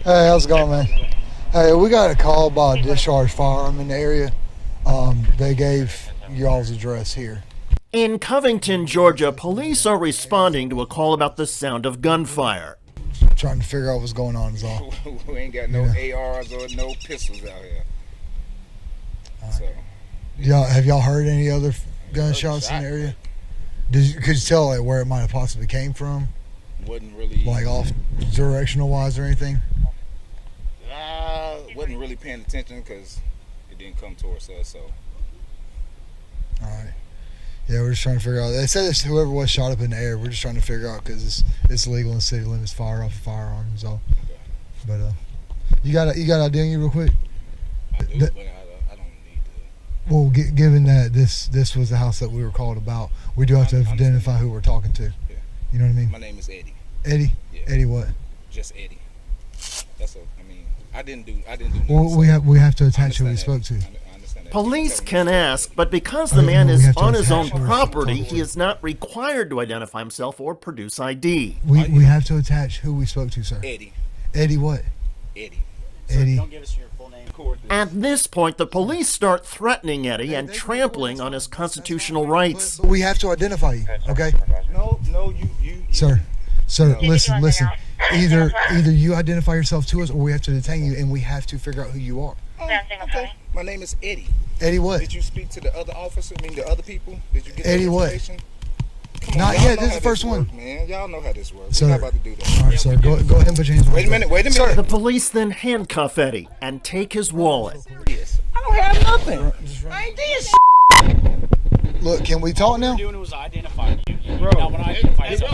Hey, how's it going, man? Hey, we got a call by a discharged firearm in the area. They gave y'all's address here. In Covington, Georgia, police are responding to a call about the sound of gunfire. Trying to figure out what's going on is all. We ain't got no ARs or no pistols out here. So, Have y'all heard any other gunshots in the area? Could you tell like where it might have possibly came from? Wasn't really like off directional wise or anything? Wasn't really paying attention because it didn't come towards us. So. All right. Yeah, we're just trying to figure out. They said it's whoever was shot up in the air. We're just trying to figure out because it's legal in city limits fire off a firearm. So, but you got idea on you real quick. I do, but I don't need to. Well, given that this was the house that we were called about, we do have to identify who we're talking to. Yeah. You know what I mean? My name is Eddie. Eddie? Yeah. Eddie what? Just Eddie. I didn't do well, we have to attach who we spoke to. I understand that. Police can ask, but because the man is on his own property, he is not required to identify himself or produce ID. We have to attach who we spoke to, sir. Eddie. Eddie what? Eddie. Eddie. Don't give us your full name. At this point, the police start threatening Eddie and trampling on his constitutional rights. We have to identify you, okay? No, you. Sir, listen. Either you identify yourself to us, or we have to detain you, and we have to figure out who you are. Okay. My name is Eddie. Eddie what? Did you speak to the other officer? I mean, the other people? Did you get Eddie the what? information? Not yet. This is the first one. Man, y'all know how this works. Sir. We're not about to do that. All right, sir. Go ahead and put your hands. Wait a minute. Sir, the police then handcuff Eddie and take his wallet. Yes. I don't have nothing. I ain't did shit. Look, can we talk now? What we're doing was identifying you. Bro,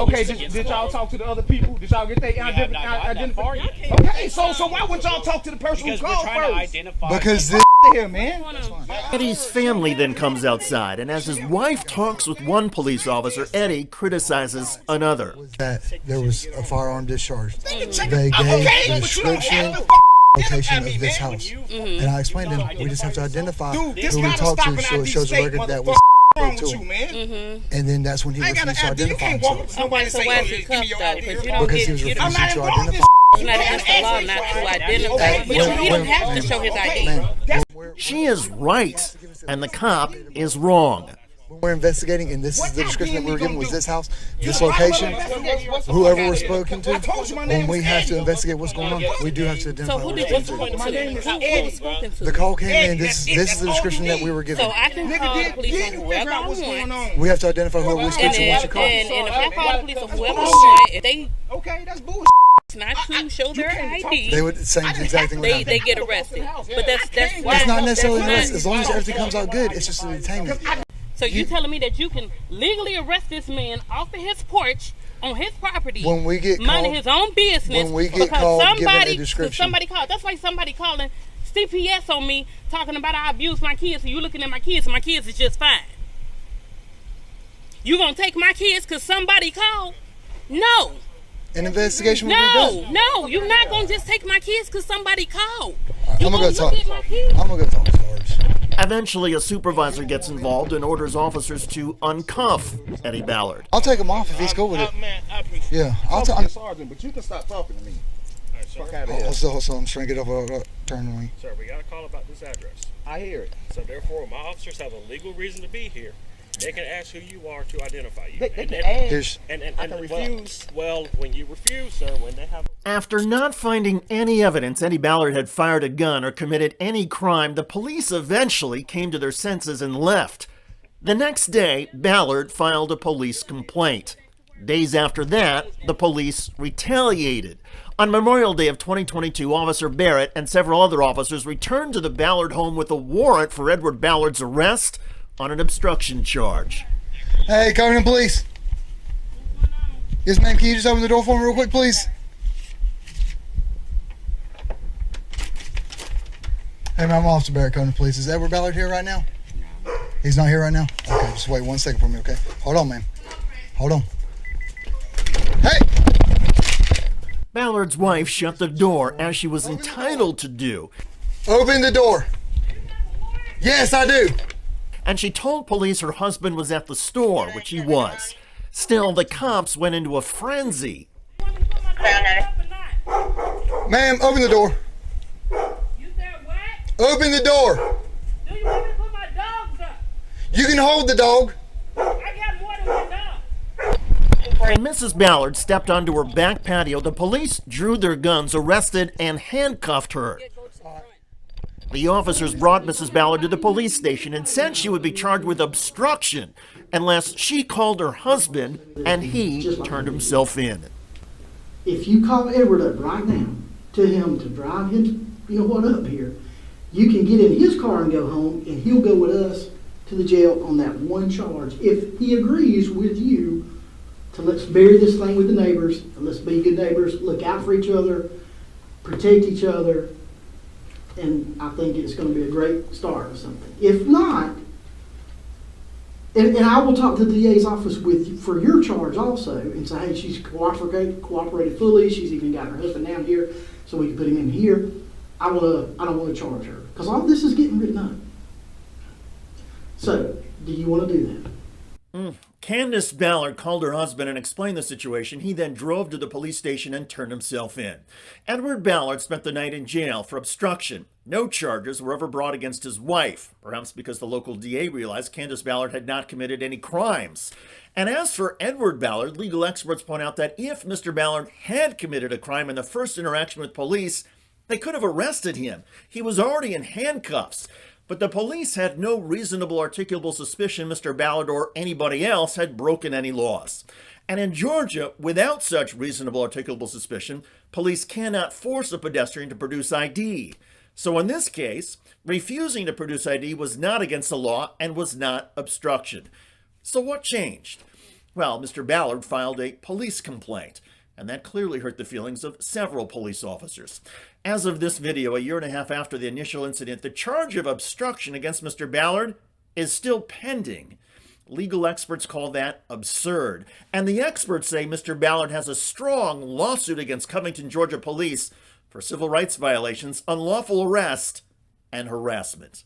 Okay, did y'all talk to the other people? Did y'all get their identification? Okay, so why wouldn't y'all talk to the person who Because we're called trying to first? identify. Because this Here, man. Eddie's family then comes outside, and as his wife talks with one police officer, Eddie criticizes another. that there was a firearm discharge. They gave Okay, the but you don't description, have location me, of this man. house, and I explained to them we just have to identify Dude, this who we gotta talked stop to, and so I it be shows a straight, record that we motherfucker. Wrong spoke with to you, him. man? And then that's when he I ain't got refused an to idea. You identify can't walk up himself to somebody and say, why oh, is yeah, he give me cuffed, your though? ID. Because you don't because he was get- I'm refusing not to involved in identify. It's not against the law not to identify. But he don't have to show his ID. Man, She is right, and the cop is wrong. when we're investigating, and this is the description that we were given, was this house, this location, whoever we're spoken to, when we have to investigate what's going on, we do have to identify So who who did we're you speaking spoke to. to? Who was spoken to? The call came in, this is the description that we were given. So I can call the police on whoever I want. We have to identify whoever we speak And to once you if, call. and if I call the police on whoever I want, if they Okay, that's bullshit. not to show their ID, They would say the exact thing. they get arrested. But that's It's not necessarily an arrest. As long as everything comes out good, it's just a detainment. So you telling me that you can legally arrest this man off of his porch on his property, When we get minding called, his own business, when we get because called, given a somebody, description. somebody called. That's like somebody calling CPS on me, talking about I abuse my kids. So you looking at my kids, and my kids is just fine. You gonna take my kids because somebody called? No, an investigation will be done. no, you're not gonna just take my kids because somebody called. I'm gonna go talk. Look at my kids. I'm gonna go talk to Sarge. Eventually, a supervisor gets involved and orders officers to uncuff Eddie Ballard. I'll take him off if he's cool with it. Man, I appreciate it. Yeah, I'll Talk to take. the sergeant, but you can stop talking to me. Fuck out of here. Also, I'm trying to get off turn on me. Sir, we got a call about this address. I hear it. So therefore, my officers have a legal reason to be here. They can ask who you are to identify you. They can and, ask. Here's I can refuse. Well, when you refuse, sir, when they have After not finding any evidence Eddie Ballard had fired a gun or committed any crime, the police eventually came to their senses and left. The next day, Ballard filed a police complaint. Days after that, the police retaliated. On Memorial Day of 2022, Officer Barrett and several other officers returned to the Ballard home with a warrant for Edward Ballard's arrest on an obstruction charge. Hey, Covington Police. Yes, ma'am. Can you just open the door for me real quick, please? Hey, ma'am, I'm Officer Barrett, Covington Police. Is Edward Ballard here right now? He's not here right now? Okay, just wait 1 second for me, okay? Hold on, ma'am. Hold on. Hey! Ballard's wife shut the door, as she was entitled to do, Open the door. Yes, I do. and she told police her husband was at the store, which he was. Still, the cops went into a frenzy. Ma'am, Ma'am, open the door. You said what? Open the door. Do you want me to put my dogs up? You can hold the dog. I got more than one dog. When Mrs. Ballard stepped onto her back patio, the police drew their guns, arrested, and handcuffed her. The officers brought Mrs. Ballard to the police station and said she would be charged with obstruction unless she called her husband and he turned himself in. If you call Edward up right now to him to drive him, up here, you can get in his car and go home, and he'll go with us to the jail on that one charge. If he agrees with you to let's bury this thing with the neighbors, and let's be good neighbors, look out for each other, protect each other, and I think it's going to be a great start or something. If not, and I will talk to the DA's office for your charge also and say, hey, she's cooperated fully. She's even got her husband down here, so we can put him in here. I don't want to charge her because all this is getting written up. So, do you want to do that? Candace Ballard called her husband and explained the situation. He then drove to the police station and turned himself in. Edward Ballard spent the night in jail for obstruction. No charges were ever brought against his wife, perhaps because the local DA realized Candace Ballard had not committed any crimes. And as for Edward Ballard, legal experts point out that if Mr. Ballard had committed a crime in the first interaction with police, they could have arrested him. He was already in handcuffs. But the police had no reasonable articulable suspicion Mr. Ballard or anybody else had broken any laws. And in Georgia, without such reasonable articulable suspicion, police cannot force a pedestrian to produce ID. So in this case, refusing to produce ID was not against the law and was not obstruction. So what changed? Well, Mr. Ballard filed a police complaint, and that clearly hurt the feelings of several police officers. As of this video, a year and a half after the initial incident, the charge of obstruction against Mr. Ballard is still pending. Legal experts call that absurd. And the experts say Mr. Ballard has a strong lawsuit against Covington, Georgia police for civil rights violations, unlawful arrest, and harassment.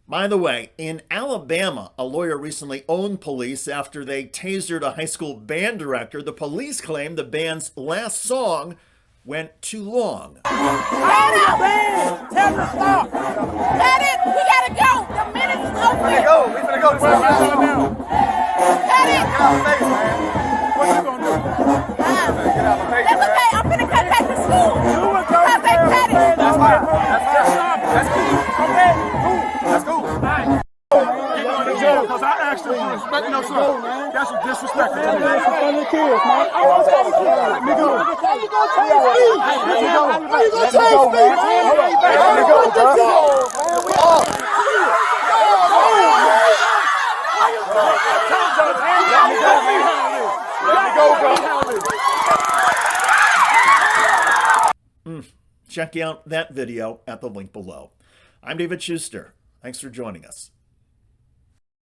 By the way, in Alabama, a lawyer recently owned police after they tasered a high school band director. The police claimed the band's last song went too long. Hold up! Tell him to stop! Cut it! We gotta go! The minute's over! We finna go. Cut it! Get out of the face, man. What you gonna do? Get out of the face, That's man. okay, I'm finna cut back to school! Because they cut it! That's fine. That's cool. Okay. Cool. That's cool. He going to jail because I asked him to respect no son. That's some disrespect. That's for the kids, man. I want to tell the kids. Let me go. How you gonna chase me? Let me go. How you gonna chase me? Let me go, bro. Check out that video at the link below. I'm David Shuster. Thanks for joining us.